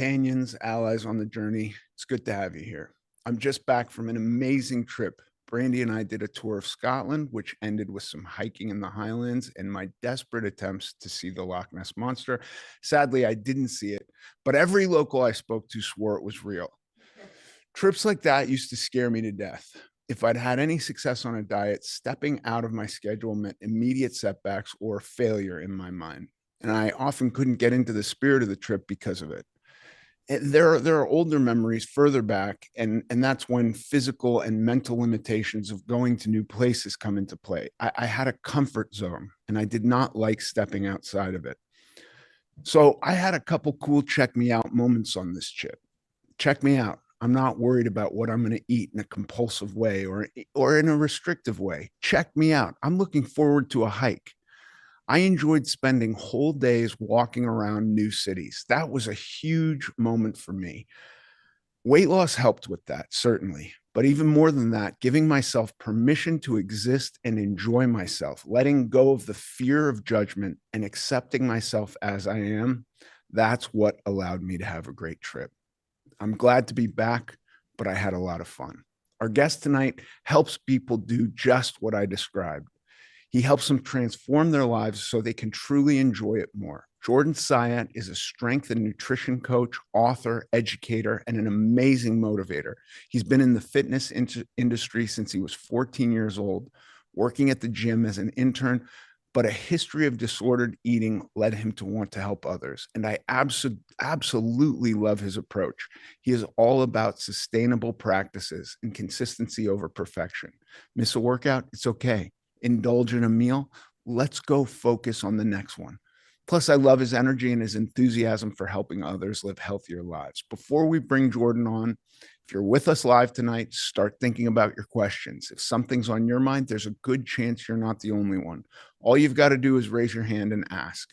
companions, allies on the journey. It's good to have you here. I'm just back from an amazing trip. Brandy and I did a tour of Scotland, which ended with some hiking in the Highlands and my desperate attempts to see the Loch Ness Monster. Sadly, I didn't see it, but every local I spoke to swore it was real. Trips like that used to scare me to death. If I'd had any success on a diet, stepping out of my schedule meant immediate setbacks or failure in my mind. And I often couldn't get into the spirit of the trip because of it. There are older memories further back, and that's when physical and mental limitations of going to new places come into play. I had a comfort zone, and I did not like stepping outside of it. So I had a couple cool check me out moments on this trip. Check me out. I'm not worried about what I'm going to eat in a compulsive way or in a restrictive way. Check me out. I'm looking forward to a hike. I enjoyed spending whole days walking around new cities. That was a huge moment for me. Weight loss helped with that, certainly. But even more than that, giving myself permission to exist and enjoy myself, letting go of the fear of judgment and accepting myself as I am, that's what allowed me to have a great trip. I'm glad to be back, but I had a lot of fun. Our guest tonight helps people do just what I described. He helps them transform their lives so they can truly enjoy it more. Jordan Syatt is a strength and nutrition coach, author, educator, and an amazing motivator. He's been in the fitness industry since he was 14 years old, working at the gym as an intern, but a history of disordered eating led him to want to help others. And I absolutely love his approach. He is all about sustainable practices and consistency over perfection. Miss a workout? It's okay. Indulge in a meal. Let's go focus on the next one. Plus, I love his energy and his enthusiasm for helping others live healthier lives. Before we bring Jordan on, if you're with us live tonight, start thinking about your questions. If something's on your mind, there's a good chance you're not the only one. All you've got to do is raise your hand and ask.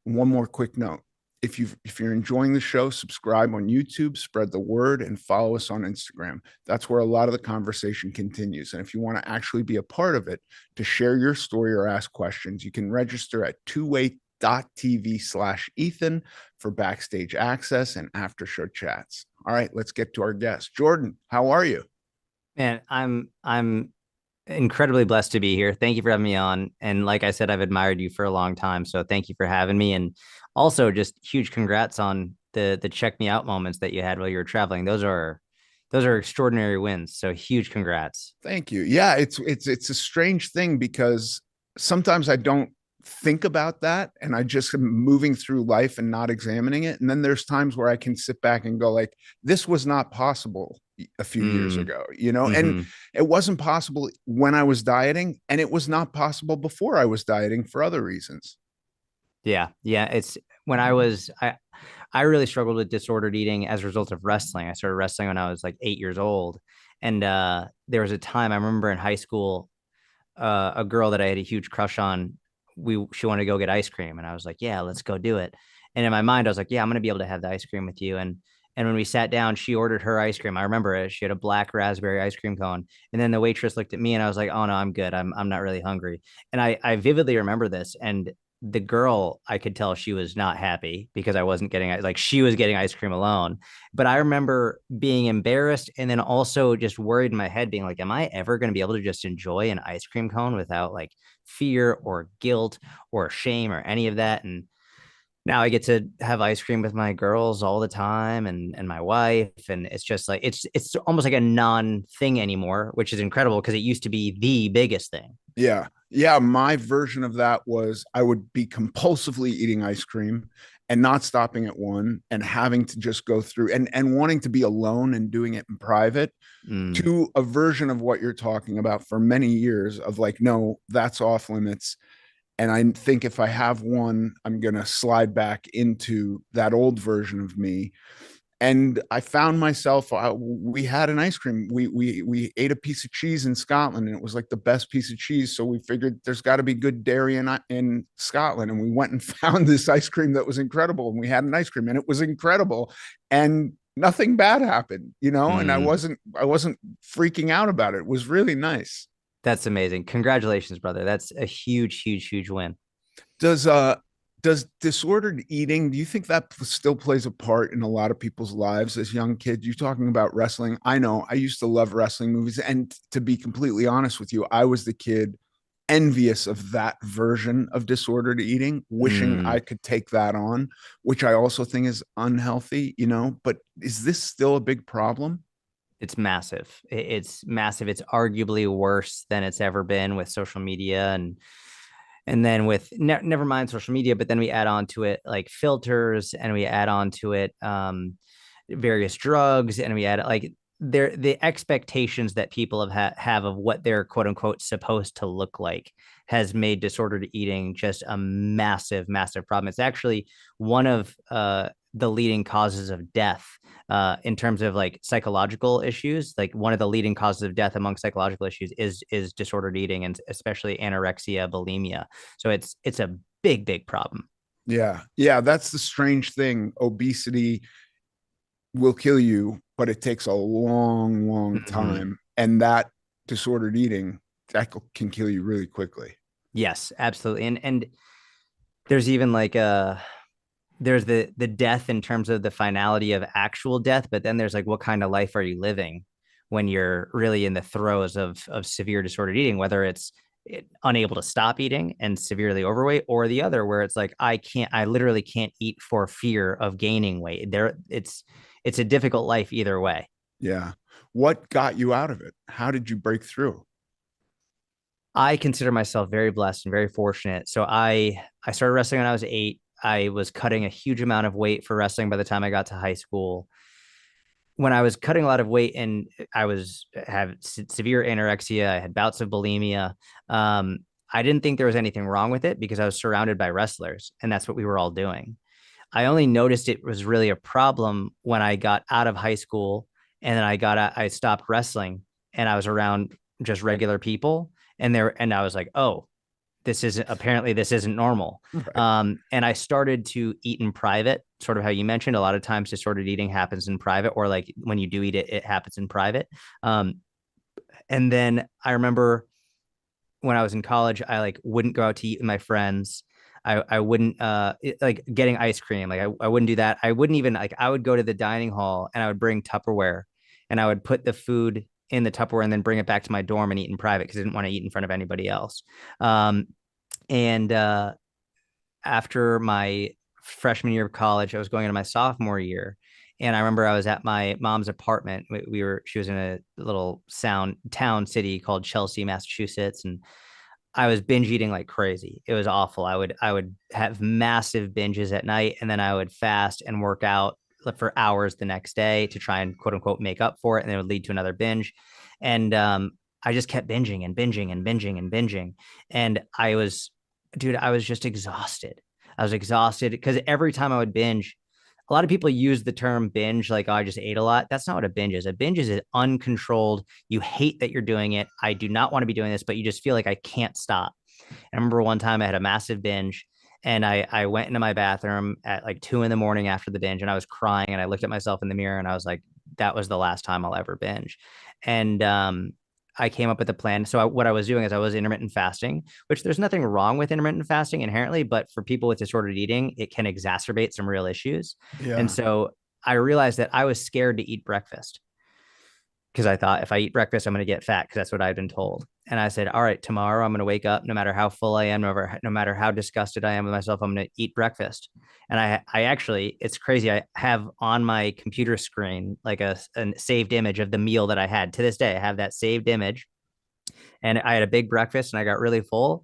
One more quick note. If you're enjoying the show, subscribe on YouTube, spread the word, and follow us on Instagram. That's where a lot of the conversation continues. And if you want to actually be a part of it, to share your story or ask questions, you can register at twoway.tv/Ethan for backstage access and after show chats. All right, let's get to our guest. Jordan, how are you? Man, I'm incredibly blessed to be here. Thank you for having me on. And like I said, I've admired you for a long time. So thank you for having me. And also just huge congrats on the check me out moments that you had while you were traveling. Those are extraordinary wins. So huge congrats. Thank you. Yeah, it's a strange thing because sometimes I don't think about that and I just am moving through life and not examining it. And then there's times where I can sit back and go like, this was not possible a few years Mm, ago, and hmm. it wasn't possible when I was dieting, and it was not possible before I was dieting for other reasons. Yeah. Yeah. It's when I really struggled with disordered eating as a result of wrestling. I started wrestling when I was like 8 years old. And there was a time I remember in high school, a girl that I had a huge crush on, she wanted to go get ice cream, and I was like, yeah, let's go do it. And in my mind, I was like, yeah, I'm gonna be able to have the ice cream with you. And when we sat down, she ordered her ice cream. I remember it. She had a black raspberry ice cream cone. And then the waitress looked at me and I was like, oh no, I'm good. I'm not really hungry. And I vividly remember this. And the girl, I could tell she was not happy because I wasn't getting, like, she was getting ice cream alone. But I remember being embarrassed and then also just worried in my head, being like, am I ever going to be able to just enjoy an ice cream cone without like fear or guilt or shame or any of that? And now I get to have ice cream with my girls all the time, and my wife. And it's just like, it's almost like a non thing anymore, which is incredible because it used to be the biggest thing. Yeah. Yeah. My version of that was I would be compulsively eating ice cream and not stopping at one and having to just go through and wanting to be alone and doing it in private, Mm, to a version of what you're talking about for many years of like, no, that's off limits. And I think if I have one, I'm going to slide back into that old version of me. And I found myself, we had an ice cream. We ate a piece of cheese in Scotland, and it was like the best piece of cheese. So we figured there's got to be good dairy in Scotland. And we went and found this ice cream that was incredible. And we had an ice cream and it was incredible. And nothing bad happened, and I mm. wasn't freaking out about it. It was really nice. That's amazing. Congratulations, brother. That's a huge, huge, huge win. Does Does disordered eating, do you think that still plays a part in a lot of people's lives as young kids? You're talking about wrestling. I know I used to love wrestling movies. And to be completely honest with you, I was the kid envious of that version of disordered eating, wishing I Mm, could take that on, which I also think is unhealthy, you know. But is this still a big problem? it's massive. It's massive. It's arguably worse than it's ever been with social media and then with never mind social media, but then we add on to it like filters and we add on to it various drugs and we add like the expectations that people have of what they're quote unquote supposed to look like has made disordered eating just a massive problem. It's actually one of the leading causes of death in terms of like psychological issues. Like one of the leading causes of death among psychological issues is disordered eating and especially anorexia, bulimia. So it's a big problem. Yeah. Yeah. That's the strange thing. Obesity will kill you, but it takes a long Mm-hmm. time. And that disordered eating, that can kill you really quickly. Yes, absolutely. And there's even like there's the death in terms of the finality of actual death, but then there's like what kind of life are you living when you're really in the throes of severe disordered eating, whether it's unable to stop eating and severely overweight, or the other where it's like I literally can't eat for fear of gaining weight. It's a difficult life either way. Yeah. What got you out of it? How did you break through? I consider myself very blessed and very fortunate. So I started wrestling when I was 8. I was cutting a huge amount of weight for wrestling by the time I got to high school. When I was cutting a lot of weight and I was have severe anorexia, I had bouts of bulimia. Um, I didn't think there was anything wrong with it because I was surrounded by wrestlers and that's what we were all doing. I only noticed it was really a problem when I got out of high school and then I stopped wrestling and I was around just regular people and I was like, oh, this isn't normal. Right. And I started to eat in private, sort of how you mentioned. A lot of times disordered eating happens in private, or like when you do eat it, it happens in private. Um, and then I remember when I was in college, I like wouldn't go out to eat with my friends. I wouldn't like getting ice cream. Like I wouldn't do that. I wouldn't even like I would go to the dining hall and I would bring Tupperware and I would put the food in the Tupperware and then bring it back to my dorm and eat in private because I didn't want to eat in front of anybody else. And After my freshman year of college, I was going into my sophomore year. And I remember I was at my mom's apartment. She was in a little town city called Chelsea, Massachusetts. And I was binge eating like crazy. It was awful. I would have massive binges at night and then I would fast and work out for hours the next day to try and quote unquote make up for it. And it would lead to another binge. And I just kept binging and binging and binging and binging. And dude, I was just exhausted. I was exhausted because every time I would binge, a lot of people use the term binge like, oh, I just ate a lot. That's not what a binge is. A binge is uncontrolled. You hate that you're doing it. I do not want to be doing this, but you just feel like I can't stop. I remember one time I had a massive binge and I went into my bathroom at like 2 in the morning after the binge and I was crying and I looked at myself in the mirror and I was like, that was the last time I'll ever binge. And I came up with a plan. So what I was doing is I was intermittent fasting, which there's nothing wrong with intermittent fasting inherently, but for people with disordered eating, it can exacerbate some real issues. And Yeah. so I realized that I was scared to eat breakfast because I thought if I eat breakfast, I'm going to get fat because that's what I'd been told. And I said, all right, tomorrow I'm going to wake up, no matter how full I am, no matter how disgusted I am with myself, I'm going to eat breakfast. And I actually, it's crazy. I have on my computer screen like a saved image of the meal that I had. To this day, I have that saved image. And I had a big breakfast and I got really full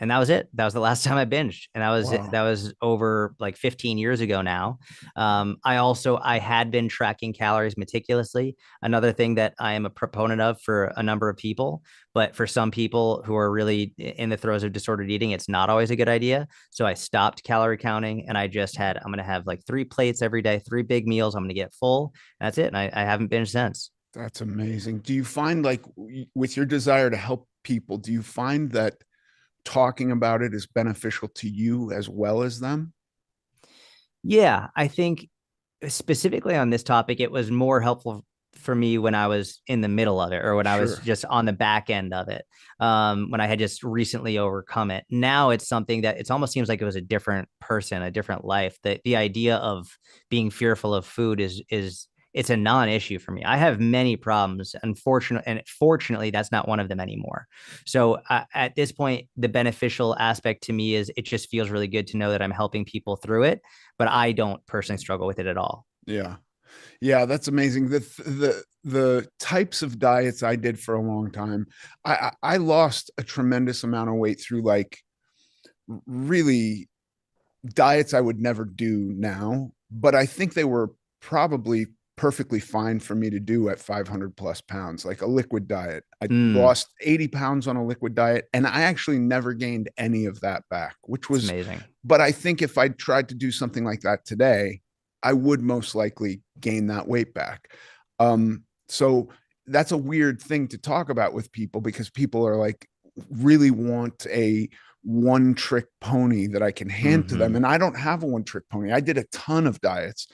and that was it. That was the last time I binged, and Wow. that was over like 15 years ago now. I had been tracking calories meticulously. Another thing that I am a proponent of for a number of people, but for some people who are really in the throes of disordered eating, it's not always a good idea. So I stopped calorie counting, and I just had I'm going to have like 3 plates every day, 3 big meals. I'm going to get full. That's it, and I haven't binged since. That's amazing. Do you find like with your desire to help people, do you find that talking about it is beneficial to you as well as them? Yeah, I think specifically on this topic, it was more helpful for me when I was in the middle of it, or when I was Sure. just on the back end of it, when I had just recently overcome it. Now it's something that it almost seems like it was a different person, a different life. That the idea of being fearful of food is it's a non-issue for me. I have many problems, unfortunately, and fortunately, that's not one of them anymore. So at this point, the beneficial aspect to me is it just feels really good to know that I'm helping people through it, but I don't personally struggle with it at all. Yeah. Yeah, that's amazing. The types of diets I did for a long time, I lost a tremendous amount of weight through like really diets I would never do now, but I think they were probably perfectly fine for me to do at 500 plus pounds, like a liquid diet. I Mm, lost 80 pounds on a liquid diet, and I actually never gained any of that back, which it's was, amazing. but I think if I tried to do something like that today, I would most likely gain that weight back. So that's a weird thing to talk about with people because people are like, really want a one trick pony that I can hand to them. Mm-hmm. And I don't have a one trick pony. I did a ton of diets.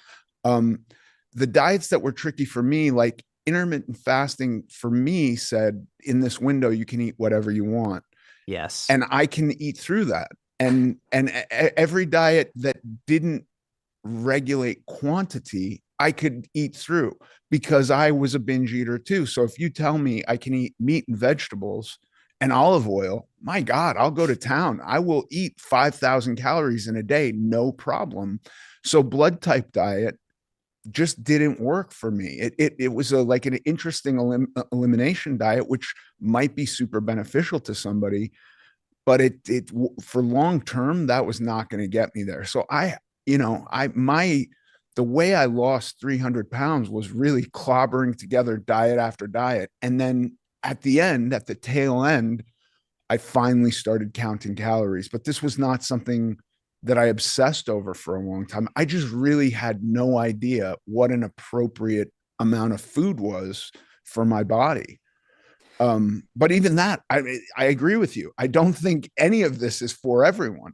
Um, the diets that were tricky for me, like intermittent fasting for me said in this window, you can eat whatever you want. Yes. And I can eat through that. And every diet that didn't regulate quantity, I could eat through because I was a binge eater too. So if you tell me I can eat meat and vegetables and olive oil, my God, I'll go to town. I will eat 5,000 calories in a day, no problem. So blood type diet just didn't work for me. It was like an interesting elimination diet, which might be super beneficial to somebody, but it for long term that was not going to get me there. So the way I lost 300 pounds was really clobbering together diet after diet, and then at the end, at the tail end, I finally started counting calories. But this was not something that I obsessed over for a long time. I just really had no idea what an appropriate amount of food was for my body. But even that, I agree with you. I don't think any of this is for everyone.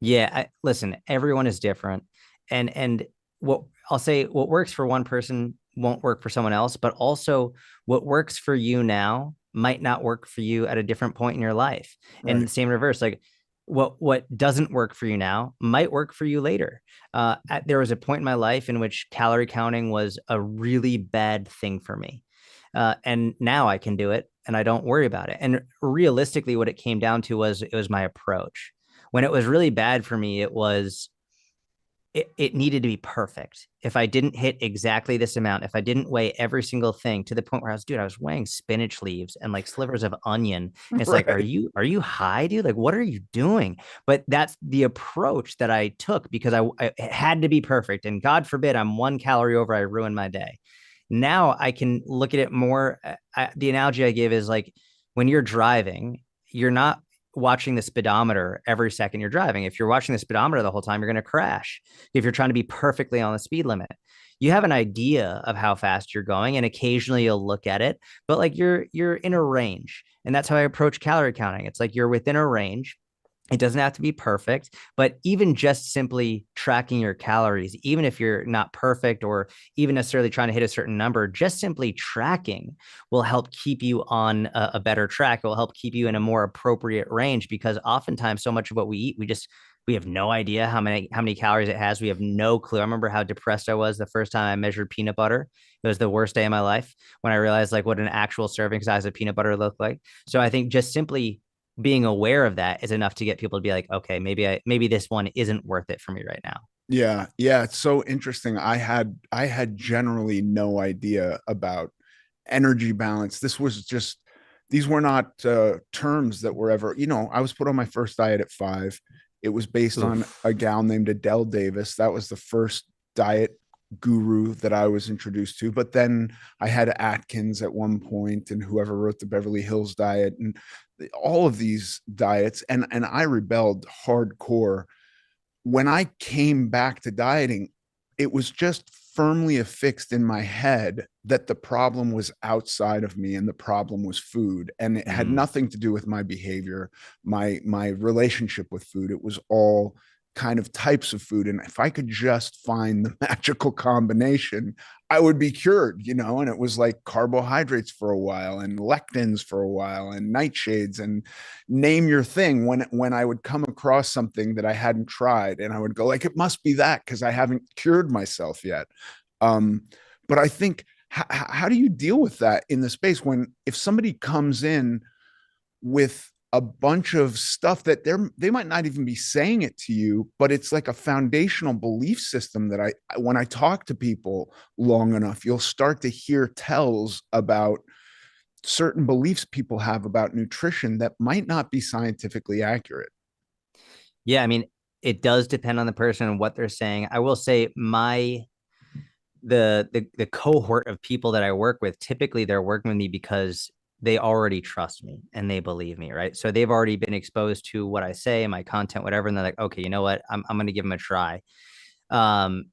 Yeah, listen, everyone is different. And what I'll say, what works for one person won't work for someone else, but also what works for you now might not work for you at a different point in your life. And Right. the same reverse, like what doesn't work for you now might work for you later. There was a point in my life in which calorie counting was a really bad thing for me. And now I can do it and I don't worry about it. And realistically, what it came down to was it was my approach. When it was really bad for me, it needed to be perfect. If I didn't hit exactly this amount, if I didn't weigh every single thing to the point where I was weighing spinach leaves and like slivers of onion. And it's like, Right. are you high, dude? Like, what are you doing? But that's the approach that I took because it had to be perfect. And God forbid I'm 1 calorie over, I ruin my day. Now I can look at it more. The analogy I give is like when you're driving, you're not watching the speedometer every second you're driving. If you're watching the speedometer the whole time, you're going to crash. If you're trying to be perfectly on the speed limit, you have an idea of how fast you're going, and occasionally you'll look at it, but like you're in a range, and that's how I approach calorie counting. It's like you're within a range. It doesn't have to be perfect, but even just simply tracking your calories, even if you're not perfect or even necessarily trying to hit a certain number, just simply tracking will help keep you on a better track. It will help keep you in a more appropriate range because oftentimes so much of what we eat, we have no idea how many calories it has. We have no clue. I remember how depressed I was the first time I measured peanut butter. It was the worst day of my life when I realized like what an actual serving size of peanut butter looked like. So I think just simply being aware of that is enough to get people to be like, okay, maybe this one isn't worth it for me right now. Yeah. Yeah. It's so interesting. I had generally no idea about energy balance. This was just these were not terms that were ever, I was put on my first diet at 5. It was based on Oof. a gal named Adele Davis. That was the first diet guru that I was introduced to. But then I had Atkins at one point and whoever wrote the Beverly Hills diet and all of these diets. And I rebelled hardcore when I came back to dieting. It was just firmly affixed in my head that the problem was outside of me and the problem was food, and it had Mm. nothing to do with my behavior, my relationship with food. It was all kind of types of food. And if I could just find the magical combination, I would be cured, you know? And it was like carbohydrates for a while and lectins for a while and nightshades and name your thing when I would come across something that I hadn't tried and I would go like, it must be that because I haven't cured myself yet. Um, but I think how do you deal with that in the space when if somebody comes in with a bunch of stuff that they might not even be saying it to you, but it's like a foundational belief system that when I talk to people long enough, you'll start to hear tells about certain beliefs people have about nutrition that might not be scientifically accurate. Yeah, I mean, it does depend on the person and what they're saying. I will say the cohort of people that I work with, typically they're working with me because they already trust me and they believe me, right? So they've already been exposed to what I say, my content, whatever, and they're like, okay, you know what? I'm going to give them a try. Um,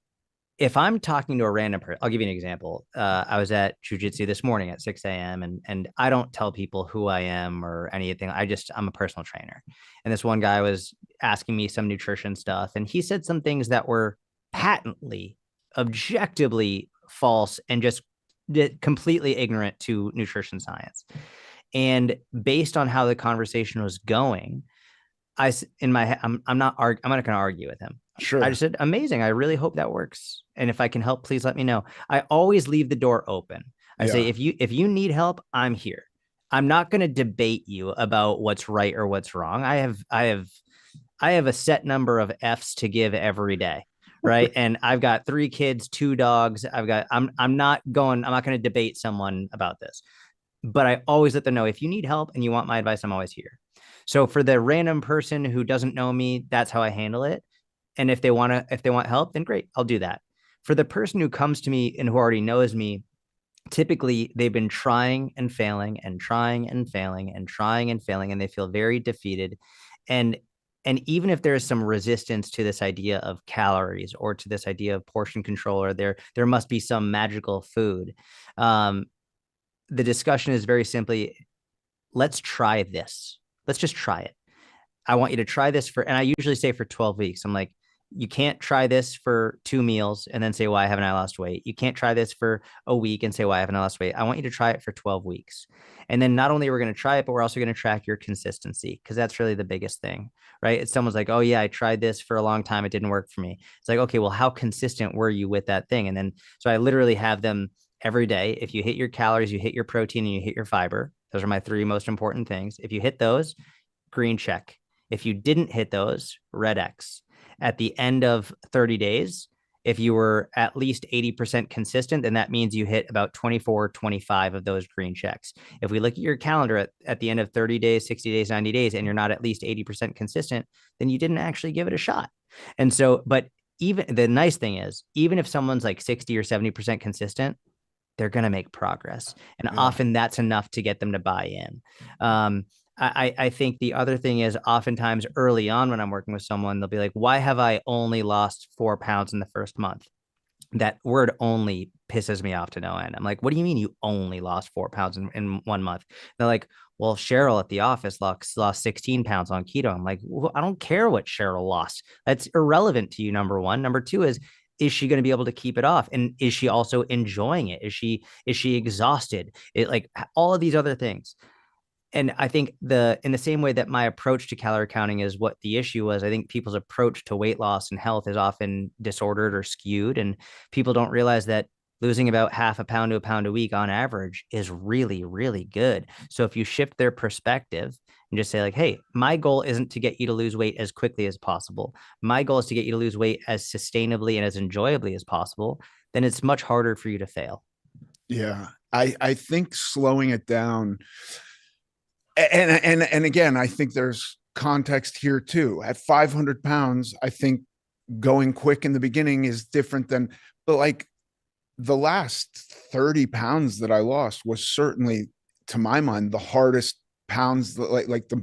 if I'm talking to a random person, I'll give you an example. I was at jujitsu this morning at 6 a.m. and I don't tell people who I am or anything. I'm a personal trainer. And this one guy was asking me some nutrition stuff, and he said some things that were patently, objectively false and just completely ignorant to nutrition science. And based on how the conversation was going, in my head, I'm not going to argue with him. I Sure. just said, amazing. I really hope that works. And if I can help, please let me know. I always leave the door open. I say, Yeah. if you need help, I'm here. I'm not going to debate you about what's right or what's wrong. I have a set number of F's to give every day. Right. And I've got 3 kids, 2 dogs. I'm not going to debate someone about this, but I always let them know if you need help and you want my advice, I'm always here. So for the random person who doesn't know me, that's how I handle it. And if they want help, then great, I'll do that. For the person who comes to me and who already knows me, typically they've been trying and failing and trying and failing and trying and failing, and they feel very defeated. And even if there's some resistance to this idea of calories or to this idea of portion control, or there must be some magical food, um, the discussion is very simply, let's try this. Let's just try it. I want you to try this and I usually say for 12 weeks. I'm like, you can't try this for 2 meals and then say, why haven't I lost weight? You can't try this for a week and say, why haven't I lost weight? I want you to try it for 12 weeks. And then not only are we going to try it, but we're also going to track your consistency, because that's really the biggest thing, right? It's someone's like, oh yeah, I tried this for a long time. It didn't work for me. It's like, okay, well, how consistent were you with that thing? And then, so I literally have them every day. If you hit your calories, you hit your protein, and you hit your fiber. Those are my 3 most important things. If you hit those, green check. If you didn't hit those, red X. At the end of 30 days, if you were at least 80% consistent, then that means you hit about 24, 25 of those green checks. If we look at your calendar at the end of 30 days, 60 days, 90 days, and you're not at least 80% consistent, then you didn't actually give it a shot. And so, but even the nice thing is, even if someone's like 60 or 70% consistent, they're going to make progress. And Yeah. often that's enough to get them to buy in. I think the other thing is, oftentimes early on when I'm working with someone, they'll be like, why have I only lost 4 pounds in the first month? That word only pisses me off to no end. I'm like, what do you mean you only lost 4 pounds in 1 month? They're like, well, Cheryl at the office lost 16 pounds on keto. I'm like, well, I don't care what Cheryl lost. That's irrelevant to you, number one. Number two is she going to be able to keep it off? And is she also enjoying it? Is she exhausted? It, like all of these other things. And I think in the same way that my approach to calorie counting is what the issue was, I think people's approach to weight loss and health is often disordered or skewed, and people don't realize that losing about half a pound to a pound a week on average is really, really good. So if you shift their perspective and just say like, hey, my goal isn't to get you to lose weight as quickly as possible. My goal is to get you to lose weight as sustainably and as enjoyably as possible, then it's much harder for you to fail. Yeah. I think slowing it down and again, I think there's context here too. At 500 pounds, I think going quick in the beginning is different than, but like the last 30 pounds that I lost was certainly, to my mind, the hardest pounds, like the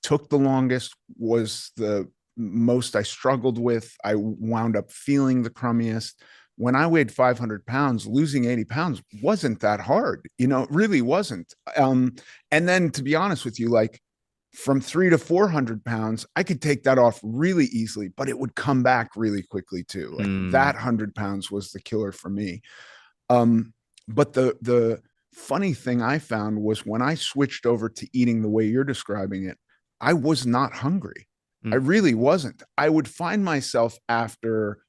took the longest, was the most I struggled with. I wound up feeling the crummiest. When I weighed 500 pounds, losing 80 pounds wasn't that hard. You know, it really wasn't. And then to be honest with you, like from 3 to 400 pounds, I could take that off really easily, but it would come back really quickly too. Like Mm, that 100 pounds was the killer for me. Um, but the funny thing I found was when I switched over to eating the way you're describing it, I was not hungry. I mm. really wasn't. I would find myself after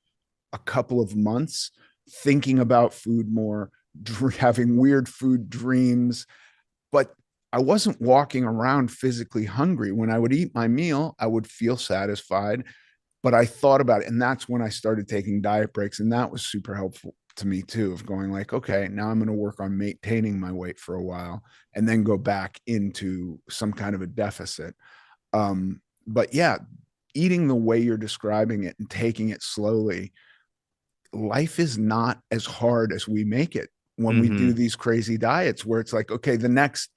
a couple of months thinking about food more, having weird food dreams, but I wasn't walking around physically hungry. When I would eat my meal, I would feel satisfied, but I thought about it. And that's when I started taking diet breaks. And that was super helpful to me too, of going like, okay, now I'm going to work on maintaining my weight for a while and then go back into some kind of a deficit. But yeah, eating the way you're describing it and taking it slowly, life is not as hard as we make it when we do Mm-hmm. these crazy diets where it's like, okay, the next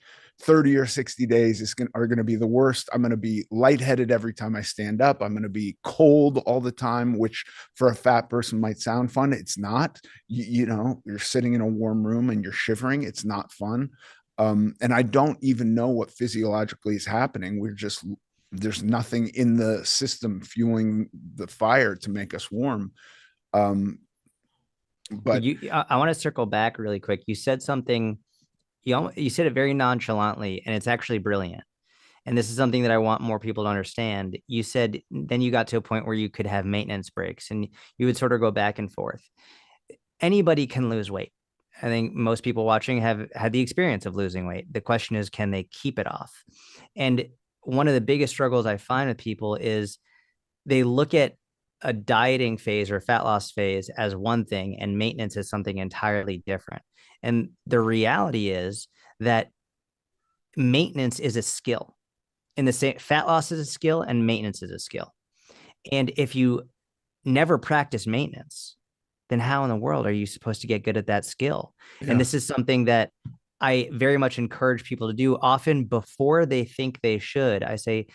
30 or 60 days are going to be the worst. I'm going to be lightheaded every time I stand up. I'm going to be cold all the time, which for a fat person might sound fun. It's not. You know, you're sitting in a warm room and you're shivering. It's not fun. And I don't even know what physiologically is happening. There's nothing in the system fueling the fire to make us warm. Um, but I want to circle back really quick. You said something, you said it very nonchalantly, and it's actually brilliant. And this is something that I want more people to understand. You said then you got to a point where you could have maintenance breaks and you would sort of go back and forth. Anybody can lose weight. I think most people watching have had the experience of losing weight. The question is, can they keep it off? And one of the biggest struggles I find with people is they look at a dieting phase or fat loss phase as one thing and maintenance is something entirely different. And the reality is that maintenance is a skill. In the same, fat loss is a skill and maintenance is a skill. And if you never practice maintenance, then how in the world are you supposed to get good at that skill? And yeah, this is something that I very much encourage people to do often before they think they should. I say,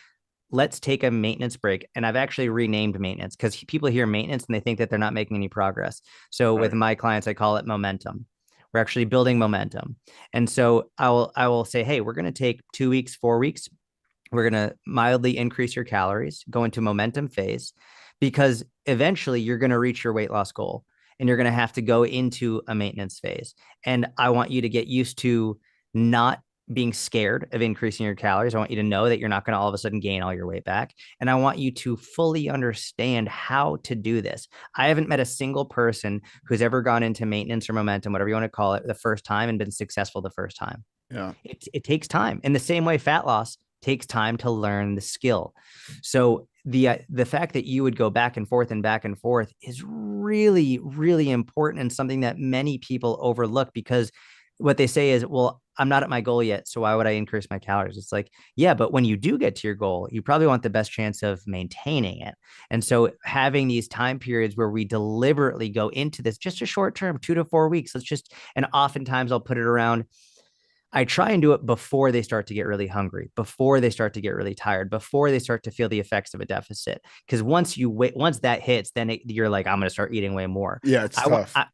let's take a maintenance break. And I've actually renamed maintenance because people hear maintenance and they think that they're not making any progress. So with right. my clients, I call it momentum. We're actually building momentum. And so I will say, hey, we're going to take 2 weeks, 4 weeks. We're going to mildly increase your calories, go into momentum phase, because eventually you're going to reach your weight loss goal and you're going to have to go into a maintenance phase. And I want you to get used to not being scared of increasing your calories. I want you to know that you're not going to all of a sudden gain all your weight back. And I want you to fully understand how to do this. I haven't met a single person who's ever gone into maintenance or momentum, whatever you want to call it, the first time and been successful the first time. Yeah. It takes time. In the same way, fat loss takes time to learn the skill. So the fact that you would go back and forth is really, really important and something that many people overlook because what they say is, well, I'm not at my goal yet, so why would I increase my calories? It's like, yeah, but when you do get to your goal, you probably want the best chance of maintaining it. And so having these time periods where we deliberately go into this just a short term, 2 to 4 weeks, let's just, and oftentimes I'll put it around, I try and do it before they start to get really hungry, before they start to get really tired, before they start to feel the effects of a deficit. Because once that hits, then you're like, I'm going to start eating way more. Yeah, it's I want, tough.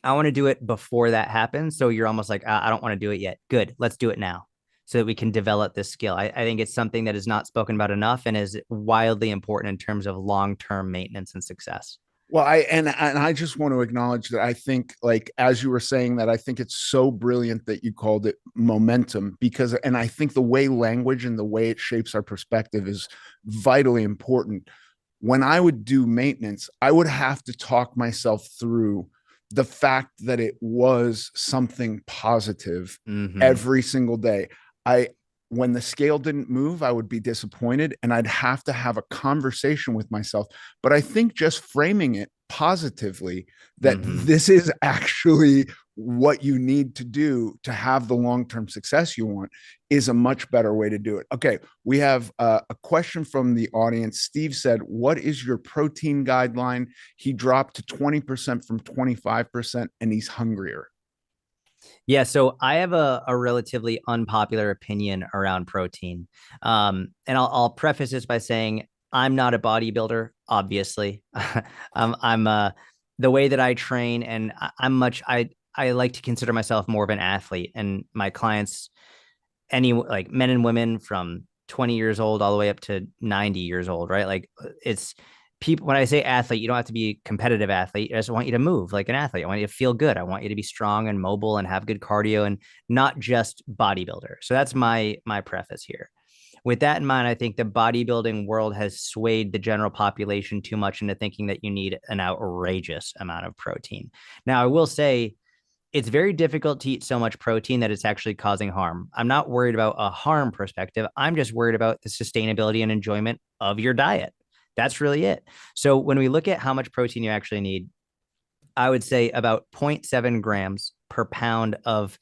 I want to do it before that happens. So you're almost like, I don't want to do it yet. Good. Let's do it now so that we can develop this skill. I think it's something that is not spoken about enough and is wildly important in terms of long-term maintenance and success. Well, I just want to acknowledge that I think, like as you were saying that, I think it's so brilliant that you called it momentum, because and I think the way language and the way it shapes our perspective is vitally important. When I would do maintenance, I would have to talk myself through the fact that it was something positive Mm-hmm. every single day. I When the scale didn't move, I would be disappointed and I'd have to have a conversation with myself. But I think just framing it positively, that Mm-hmm. this is actually what you need to do to have the long-term success you want, is a much better way to do it. Okay, we have a question from the audience. Steve said, what is your protein guideline? He dropped to 20% from 25% and he's hungrier. Yeah, so I have a relatively unpopular opinion around protein. And I'll preface this by saying I'm not a bodybuilder, obviously. I'm the way that I train, and I like to consider myself more of an athlete, and my clients, any like men and women from 20 years old all the way up to 90 years old, right? Like it's people, when I say athlete, you don't have to be a competitive athlete. I just want you to move like an athlete. I want you to feel good. I want you to be strong and mobile and have good cardio and not just bodybuilder. So that's my preface here. With that in mind, I think the bodybuilding world has swayed the general population too much into thinking that you need an outrageous amount of protein. Now, I will say it's very difficult to eat so much protein that it's actually causing harm. I'm not worried about a harm perspective. I'm just worried about the sustainability and enjoyment of your diet. That's really it. So when we look at how much protein you actually need, I would say about zero point 0.7 grams per pound of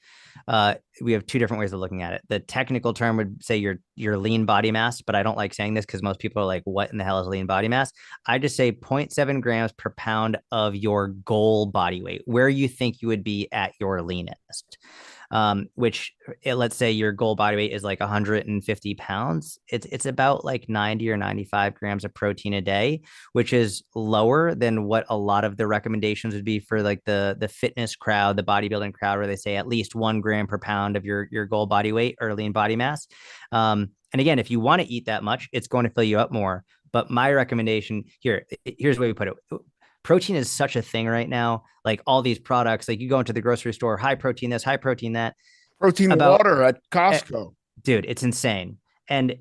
we have two different ways of looking at it. The technical term would say your lean body mass, but I don't like saying this because most people are like, what in the hell is lean body mass? I just say 0.7 grams per pound of your goal body weight, where you think you would be at your leanest. Which let's say your goal body weight is like 150 pounds. It's about like 90 or 95 grams of protein a day, which is lower than what a lot of the recommendations would be for like the fitness crowd, the bodybuilding crowd, where they say at least 1 gram per pound of your goal body weight or lean body mass. And again, if you want to eat that much, it's going to fill you up more. But my recommendation here's the way we put it. Protein is such a thing right now. Like all these products, like you go into the grocery store, high protein this, high protein that. Protein About water at Costco. dude, it's insane. And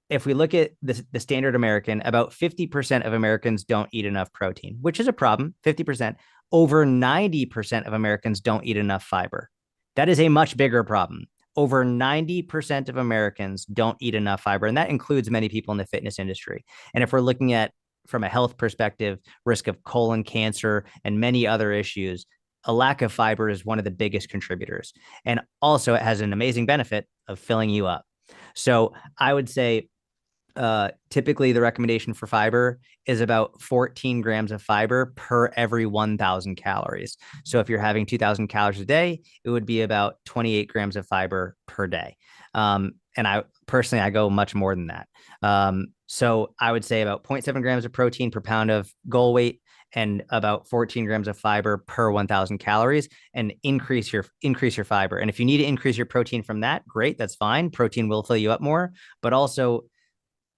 if we look at the standard American, about 50% of Americans don't eat enough protein, which is a problem. 50%. Over 90% of Americans don't eat enough fiber. That is a much bigger problem. Over 90% of Americans don't eat enough fiber, and that includes many people in the fitness industry. And if we're looking at from a health perspective, risk of colon cancer and many other issues, a lack of fiber is one of the biggest contributors. And also, it has an amazing benefit of filling you up. So I would say typically the recommendation for fiber is about 14 grams of fiber per every 1,000 calories. So if you're having 2,000 calories a day, it would be about 28 grams of fiber per day. And I personally, I go much more than that. So I would say about 0.7 grams of protein per pound of goal weight and about 14 grams of fiber per 1,000 calories, and increase your fiber. And if you need to increase your protein from that, great, that's fine. Protein will fill you up more, but also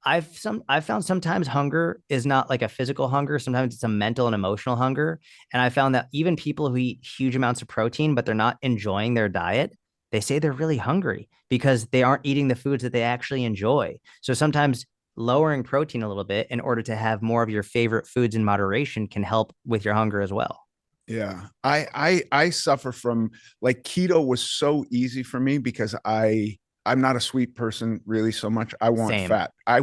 I've found sometimes hunger is not like a physical hunger. Sometimes it's a mental and emotional hunger. And I found that even people who eat huge amounts of protein, but they're not enjoying their diet, they say they're really hungry because they aren't eating the foods that they actually enjoy. So sometimes lowering protein a little bit in order to have more of your favorite foods in moderation can help with your hunger as well. Yeah. I suffer from, like, keto was so easy for me because I'm not a sweet person really so much. I want Same. fat. I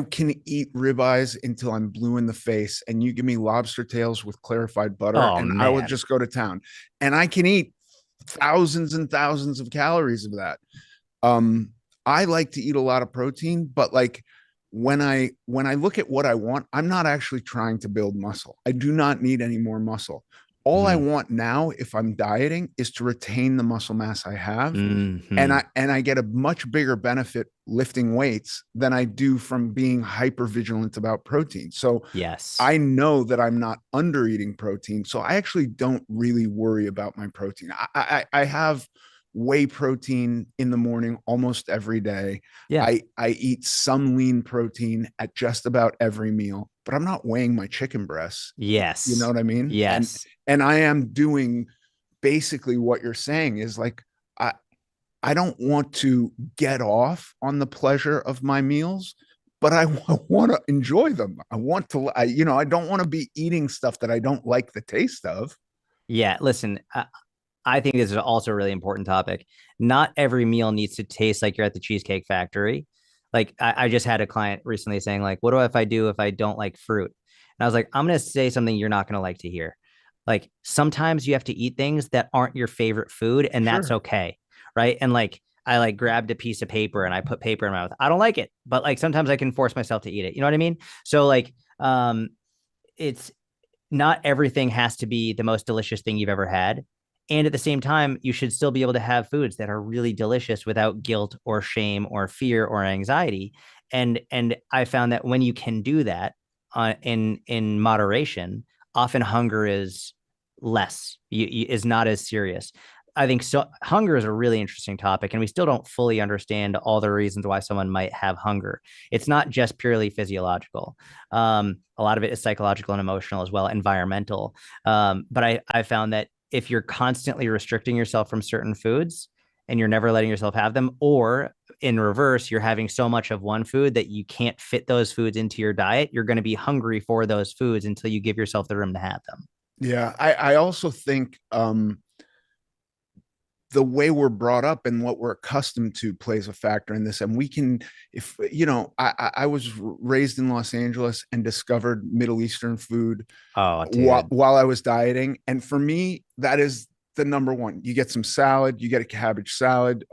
can eat ribeyes until I'm blue in the face, and you give me lobster tails with clarified butter, Oh and I will man. just go to town. And I can eat thousands and thousands of calories of that. Um, I like to eat a lot of protein, but like when I look at what I want, I'm not actually trying to build muscle. I do not need any more muscle. All I Mm-hmm. want now, if I'm dieting, is to retain the muscle mass I have. And Mm-hmm. I get a much bigger benefit lifting weights than I do from being hyper vigilant about protein. So Yes. I know that I'm not under eating protein. So I actually don't really worry about my protein. I have whey protein in the morning almost every day. Yeah. I eat some lean protein at just about every meal, but I'm not weighing my chicken breasts. You know Yes. what I mean? Yes. And I am doing basically what you're saying is like, I I don't want to get off on the pleasure of my meals, but I want to enjoy them. I want to, I don't want to be eating stuff that I don't like the taste of. Yeah. Listen, I think this is also a really important topic. Not every meal needs to taste like you're at the Cheesecake Factory. Like I just had a client recently saying, like, what do if I do if I don't like fruit? And I was like, I'm gonna say something you're not gonna like to hear. Like sometimes you have to eat things that aren't your favorite food, and that's Sure. okay. Right. And like I like grabbed a piece of paper and I put paper in my mouth. I don't like it, but like sometimes I can force myself to eat it. You know what I mean? So like it's not everything has to be the most delicious thing you've ever had. And at the same time, you should still be able to have foods that are really delicious without guilt or shame or fear or anxiety. And I found that when you can do that in moderation, often hunger is less, is not as serious. I think so. Hunger is a really interesting topic, and we still don't fully understand all the reasons why someone might have hunger. It's not just purely physiological. A lot of it is psychological and emotional as well, environmental. But I found that if you're constantly restricting yourself from certain foods and you're never letting yourself have them, or in reverse, you're having so much of one food that you can't fit those foods into your diet, you're going to be hungry for those foods until you give yourself the room to have them. Yeah, I also think the way we're brought up and what we're accustomed to plays a factor in this. And we can, if you know, I was raised in Los Angeles and discovered Middle Eastern food Oh, dude. while I was dieting. And for me, that is the number one. You get some salad, you get a cabbage salad,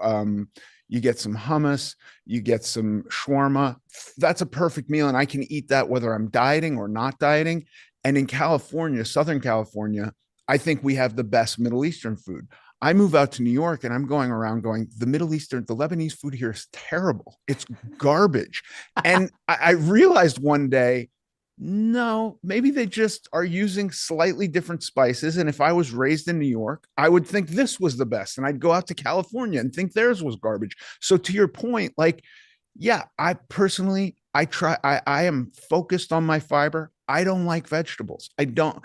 you get some hummus, you get some shawarma. That's a perfect meal. And I can eat that whether I'm dieting or not dieting. And in California, Southern California, I think we have the best Middle Eastern food. I move out to New York and I'm going around going, the Middle Eastern, the Lebanese food here is terrible. It's garbage. And I realized one day, no, maybe they just are using slightly different spices. And if I was raised in New York, I would think this was the best. And I'd go out to California and think theirs was garbage. So to your point, like, yeah, I personally, I am focused on my fiber. I don't like vegetables. I don't,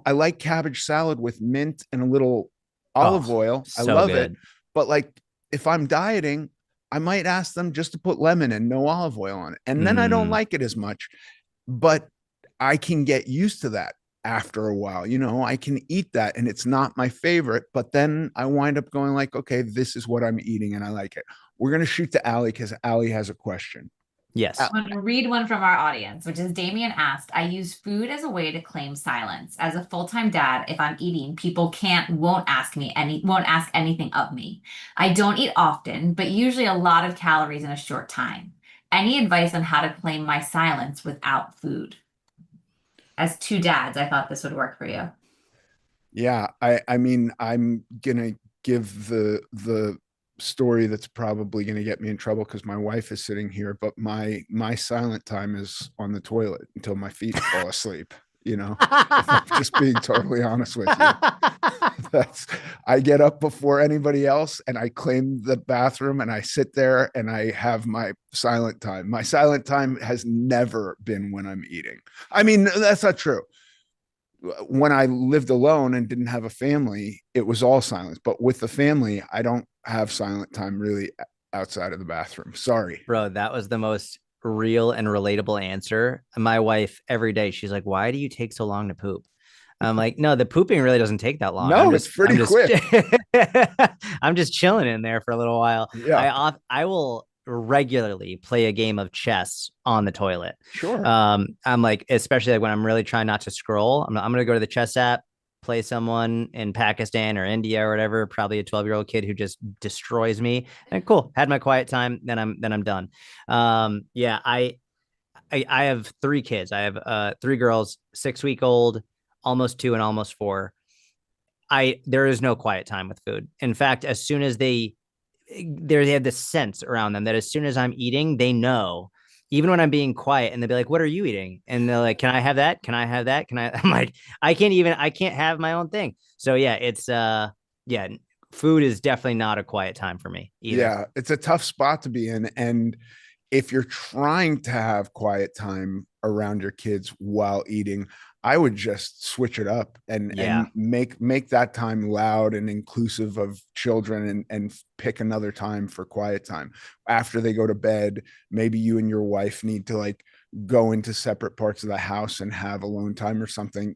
I like cabbage salad with mint and a little Oh, olive oil. I so love it. good. But like, if I'm dieting, I might ask them just to put lemon and no olive oil on it. And then I don't Mm, like it as much, but I can get used to that after a while. I can eat that and it's not my favorite, but then I wind up going like, okay, this is what I'm eating and I like it. We're going to shoot to Allie because Allie has a question. yes. I'm going to read one from our audience, which is Damien asked, I use food as a way to claim silence. As a full-time dad, if I'm eating, people won't ask anything of me. I don't eat often, but usually a lot of calories in a short time. Any advice on how to claim my silence without food? As two dads, I thought this would work for you. Yeah, I mean, I'm gonna give the story that's probably gonna get me in trouble because my wife is sitting here, but my silent time is on the toilet until my feet fall asleep, if I'm just being totally honest with you. That's I get up before anybody else and I claim the bathroom and I sit there and I have my silent time. My silent time has never been when I'm eating. I mean, that's not true. When I lived alone and didn't have a family, it was all silence. But with the family, I don't have silent time really outside of the bathroom. Sorry. Bro, that was the most real and relatable answer. My wife, every day, she's like, why do you take so long to poop? I'm like, no, the pooping really doesn't take that long. No, it's pretty quick. I'm just chilling in there for a little while. Yeah, I will regularly play a game of chess on the toilet. sure. I'm like, especially like when I'm really trying not to scroll, I'm gonna go to the chess app, play someone in Pakistan or India or whatever, probably a 12-year-old kid who just destroys me. And cool, had my quiet time, then I'm done. Yeah, I have three kids. I have three girls, 6 week old, almost two, and almost four. There is no quiet time with food. In fact, as soon as they have this sense around them that as soon as I'm eating, they know. Even when I'm being quiet, and they'll be like, "What are you eating?" And they're like, "Can I have that? Can I have that? Can I?" I'm like, I can't have my own thing. So yeah, yeah, food is definitely not a quiet time for me either. Yeah, it's a tough spot to be in. And if you're trying to have quiet time around your kids while eating, I would just switch it up and Yeah, make that time loud and inclusive of children and pick another time for quiet time. After they go to bed, maybe you and your wife need to like go into separate parts of the house and have alone time or something.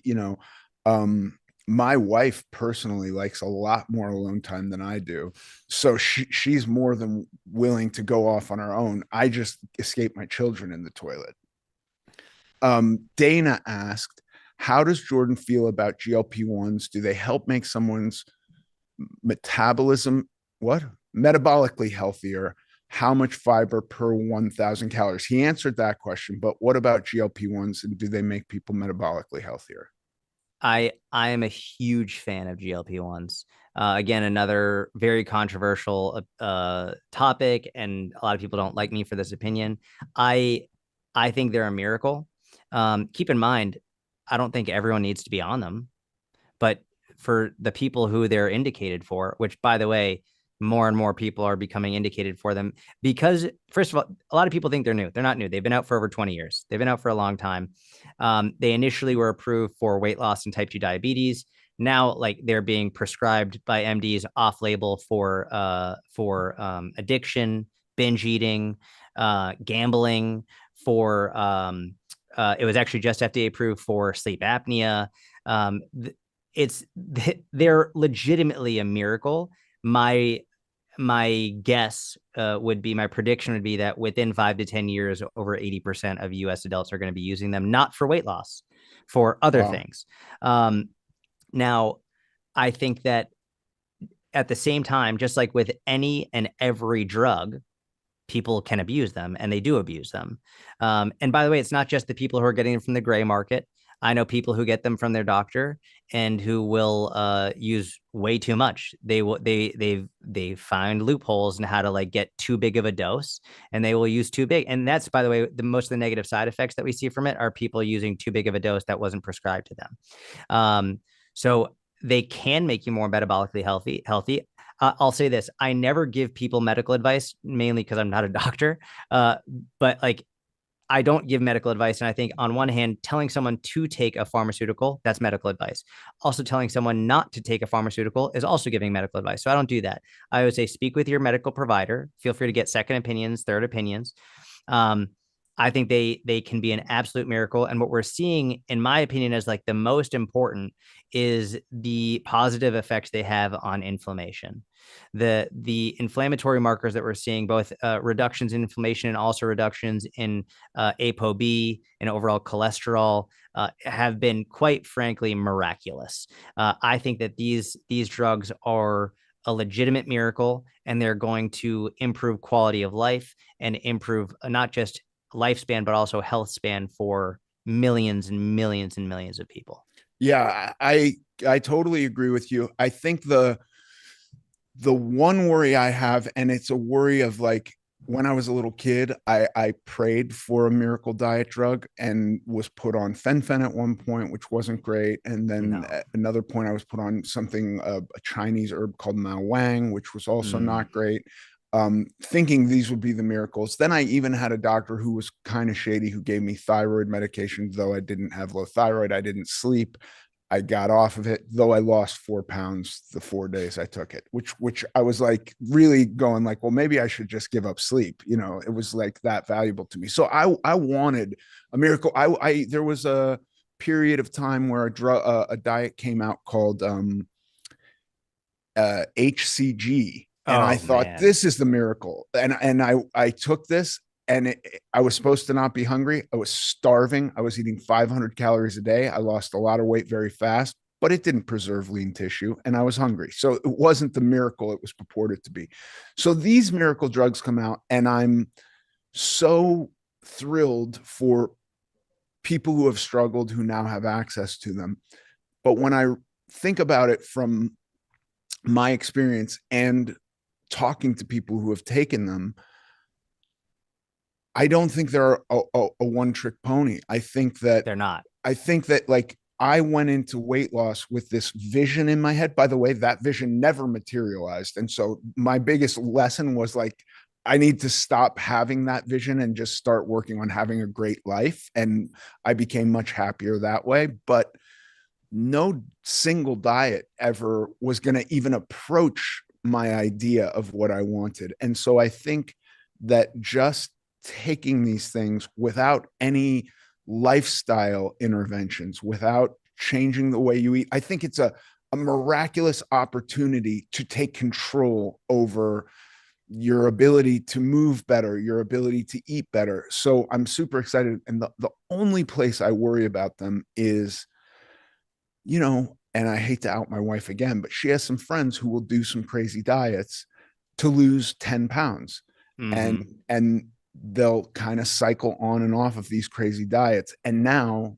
Um my wife personally likes a lot more alone time than I do. So she's more than willing to go off on her own. I just escape my children in the toilet. Dana asked, how does Jordan feel about GLP-1s? Do they help make someone's metabolism, what? Metabolically healthier? How much fiber per 1,000 calories? He answered that question, but what about GLP-1s and do they make people metabolically healthier? I am a huge fan of GLP-1s. Again, another very controversial topic, and a lot of people don't like me for this opinion. I I think they're a miracle. Keep in mind, I don't think everyone needs to be on them, but for the people who they're indicated for, which, by the way, more and more people are becoming indicated for them because, first of all, a lot of people think they're new. They're not new. They've been out for over 20 years. They've been out for a long time. They initially were approved for weight loss and type 2 diabetes. Now, like, they're being prescribed by MDs off label for addiction, binge eating, gambling, for it was actually just FDA approved for sleep apnea. They're legitimately a miracle. My guess would be, my prediction would be that within 5 to 10 years, over 80% of US adults are going to be using them, not for weight loss, for other things. Now, I think that at the same time, just like with any and every drug, people can abuse them, and they do abuse them. And by the way, it's not just the people who are getting them from the gray market. I know people who get them from their doctor and who will use way too much. They find loopholes in how to like get too big of a dose, and they will use too big. And that's, by the way, the most of the negative side effects that we see from it are people using too big of a dose that wasn't prescribed to them. So they can make you more metabolically healthy. I'll say this: I never give people medical advice, mainly because I'm not a doctor. But like, I don't give medical advice. And I think, on one hand, telling someone to take a pharmaceutical, that's medical advice. Also, telling someone not to take a pharmaceutical is also giving medical advice. So I don't do that. I always say, speak with your medical provider. Feel free to get second opinions, third opinions. I think they can be an absolute miracle. And what we're seeing, in my opinion, is like the most important is the positive effects they have on inflammation. The inflammatory markers that we're seeing, both reductions in inflammation and also reductions in ApoB and overall cholesterol, have been, quite frankly, miraculous. I think that these drugs are a legitimate miracle, and they're going to improve quality of life and improve not just lifespan, but also health span for millions and millions and millions of people. Yeah, I totally agree with you. I think the one worry I have, and it's a worry of like, when I was a little kid, I prayed for a miracle diet drug and was put on fen-phen at one point, which wasn't great. And then at another point, I was put on something, a Chinese herb called Mao Wang, which was also not great. Thinking these would be the miracles. Then I even had a doctor who was kind of shady, who gave me thyroid medication, though I didn't have low thyroid. I didn't sleep. I got off of it, though I lost 4 pounds the 4 days I took it, which I was like really going like, well, maybe I should just give up sleep. You know, it was like that valuable to me. So I wanted a miracle. There was a period of time where a diet came out called HCG. And I thought, this is the miracle. And I took this, and I was supposed to not be hungry. I was starving. I was eating 500 calories a day. I lost a lot of weight very fast, but it didn't preserve lean tissue, and I was hungry. So it wasn't the miracle it was purported to be. So these miracle drugs come out, and I'm so thrilled for people who have struggled, who now have access to them. But when I think about it from my experience and talking to people who have taken them, I don't think they're a one-trick pony. I think that they're not. I think that, like, I went into weight loss with this vision in my head. By the way, that vision never materialized. And so my biggest lesson was like, I need to stop having that vision and just start working on having a great life. And I became much happier that way. But no single diet ever was going to even approach my idea of what I wanted. And so I think that just taking these things without any lifestyle interventions, without changing the way you eat, I think it's a miraculous opportunity to take control over your ability to move better, your ability to eat better. So I'm super excited. And the only place I worry about them is, you know, and I hate to out my wife again, but she has some friends who will do some crazy diets to lose 10 pounds. And they'll kind of cycle on and off of these crazy diets. And now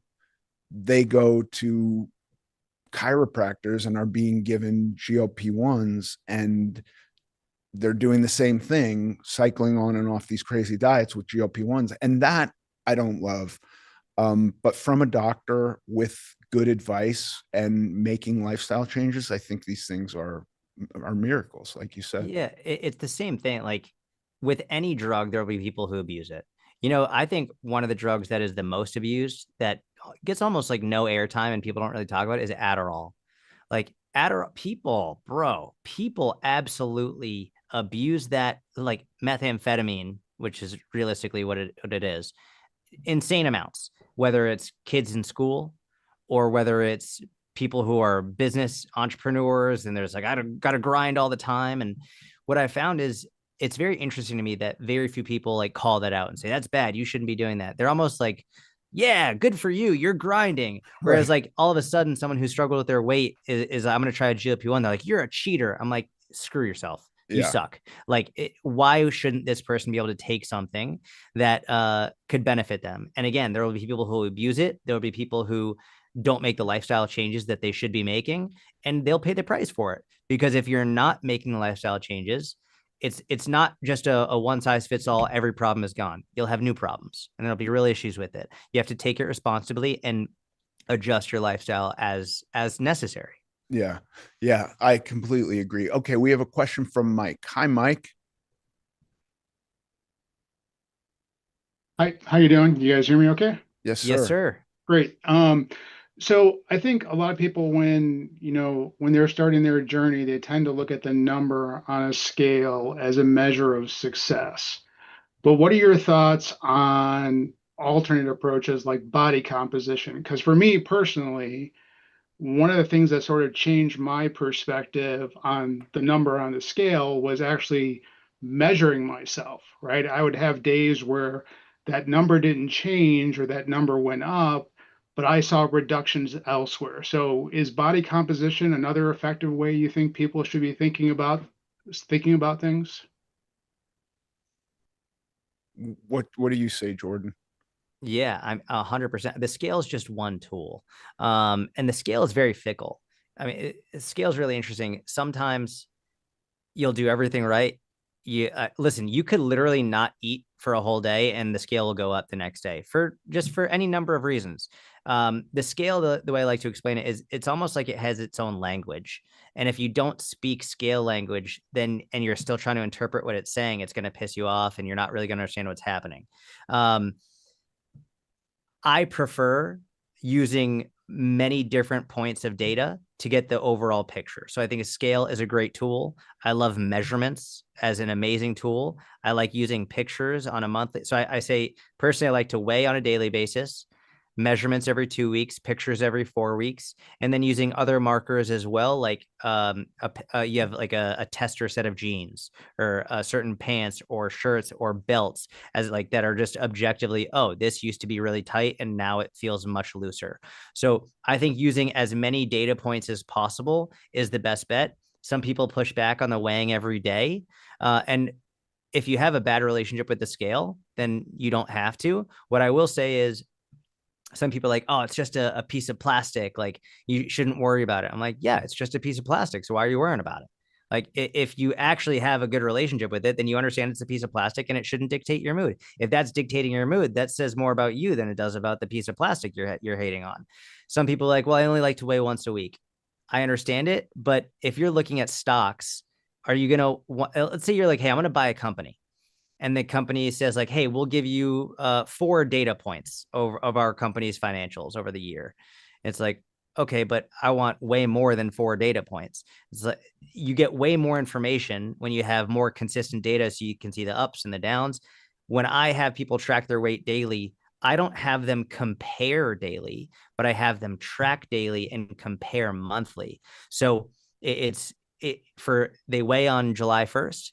they go to chiropractors and are being given GLP-1s, and they're doing the same thing, cycling on and off these crazy diets with GLP-1s. And that I don't love. But from a doctor with good advice and making lifestyle changes, I think these things are miracles, like you said. Yeah, it's the same thing. Like with any drug, there will be people who abuse it. You know, I think one of the drugs that is the most abused that gets almost like no airtime and people don't really talk about it is Adderall. Like Adderall, people absolutely abuse that, like methamphetamine, which is realistically what it is, insane amounts, whether it's kids in school or whether it's people who are business entrepreneurs and there's like, I got to grind all the time. And what I found is it's very interesting to me that very few people like call that out and say, that's bad. You shouldn't be doing that. They're almost like, yeah, good for you. You're grinding. Whereas Right. like all of a sudden someone who struggled with their weight is I'm going to try a GLP-1. They're like, you're a cheater. I'm like, screw yourself. You Yeah. suck. Like, why shouldn't this person be able to take something that could benefit them? And again, there will be people who abuse it. There will be people who don't make the lifestyle changes that they should be making, and they'll pay the price for it. Because if you're not making the lifestyle changes, it's not just a one size fits all. Every problem is gone. You'll have new problems, and there'll be real issues with it. You have to take it responsibly and adjust your lifestyle as necessary. Yeah. Yeah. I completely agree. Okay. We have a question from Mike. Hi, Mike. Hi, how you doing? You guys hear me okay? Yes, Yes, sir. sir. Great. So I think a lot of people when they're starting their journey, they tend to look at the number on a scale as a measure of success. But what are your thoughts on alternate approaches like body composition? Because for me personally, one of the things that sort of changed my perspective on the number on the scale was actually measuring myself, right? I would have days where that number didn't change or that number went up, but I saw reductions elsewhere. So is body composition another effective way you think people should be thinking about things? What do you say, Jordan? Yeah, I'm 100%. The scale is just one tool. And the scale is very fickle. I mean, scale is really interesting. Sometimes you'll do everything right. You listen, you could literally not eat for a whole day and the scale will go up the next day for any number of reasons. The scale, the way I like to explain it is it's almost like it has its own language. And if you don't speak scale language, then and you're still trying to interpret what it's saying, it's going to piss you off and you're not really going to understand what's happening. I prefer using many different points of data to get the overall picture. So I think a scale is a great tool. I love measurements as an amazing tool. I like using pictures on a monthly. So I say personally, I like to weigh on a daily basis, measurements every 2 weeks, pictures every 4 weeks, and then using other markers as well. Like you have like a tester set of jeans or certain pants or shirts or belts as like that are just objectively, oh, this used to be really tight and now it feels much looser. So I think using as many data points as possible is the best bet. Some people push back on the weighing every day. And if you have a bad relationship with the scale, then you don't have to. What I will say is some people are like, oh, it's just a piece of plastic. Like you shouldn't worry about it. I'm like, yeah, it's just a piece of plastic. So why are you worrying about it? Like if you actually have a good relationship with it, then you understand it's a piece of plastic and it shouldn't dictate your mood. If that's dictating your mood, that says more about you than it does about the piece of plastic you're hating on. Some people are like, well, I only like to weigh once a week. I understand it, but if you're looking at stocks, are you gonna let's say you're like, hey, I'm gonna buy a company and the company says like, hey, we'll give you 4 data points of our company's financials over the year. It's like, okay, but I want way more than 4 data points. It's like you get way more information when you have more consistent data so you can see the ups and the downs. When I have people track their weight daily, I don't have them compare daily, but I have them track daily and compare monthly. So they weigh on July 1st,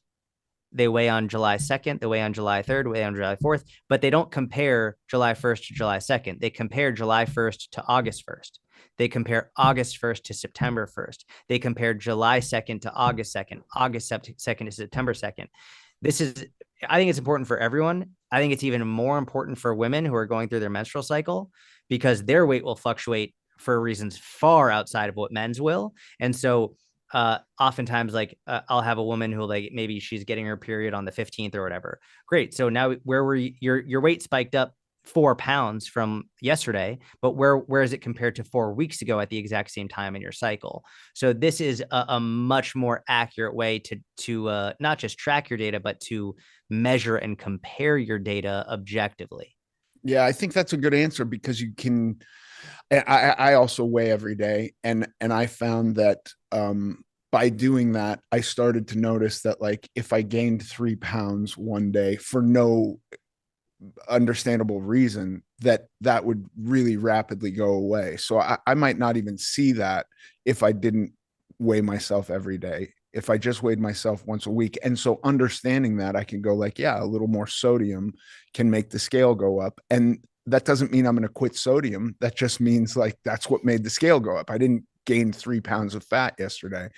they weigh on July 2nd, they weigh on July 3rd, weigh on July 4th, but they don't compare July 1st to July 2nd. They compare July 1st to August 1st. They compare August 1st to September 1st. They compare July 2nd to August 2nd, August 2nd to September 2nd. I think it's important for everyone. I think it's even more important for women who are going through their menstrual cycle because their weight will fluctuate for reasons far outside of what men's will. And so oftentimes like I'll have a woman who like maybe she's getting her period on the 15th or whatever. Great. So now where were you, your weight spiked up 4 pounds from yesterday, but where is it compared to 4 weeks ago at the exact same time in your cycle? So this is a much more accurate way to not just track your data, but to measure and compare your data objectively. Yeah, I think that's a good answer because you can. I also weigh every day, and I found that by doing that, I started to notice that like if I gained 3 pounds one day for no understandable reason, that would really rapidly go away. So I might not even see that if I didn't weigh myself every day, if I just weighed myself once a week. And so understanding that, I can go like, yeah, a little more sodium can make the scale go up. And that doesn't mean I'm going to quit sodium. That just means like that's what made the scale go up. I didn't gain 3 pounds of fat yesterday,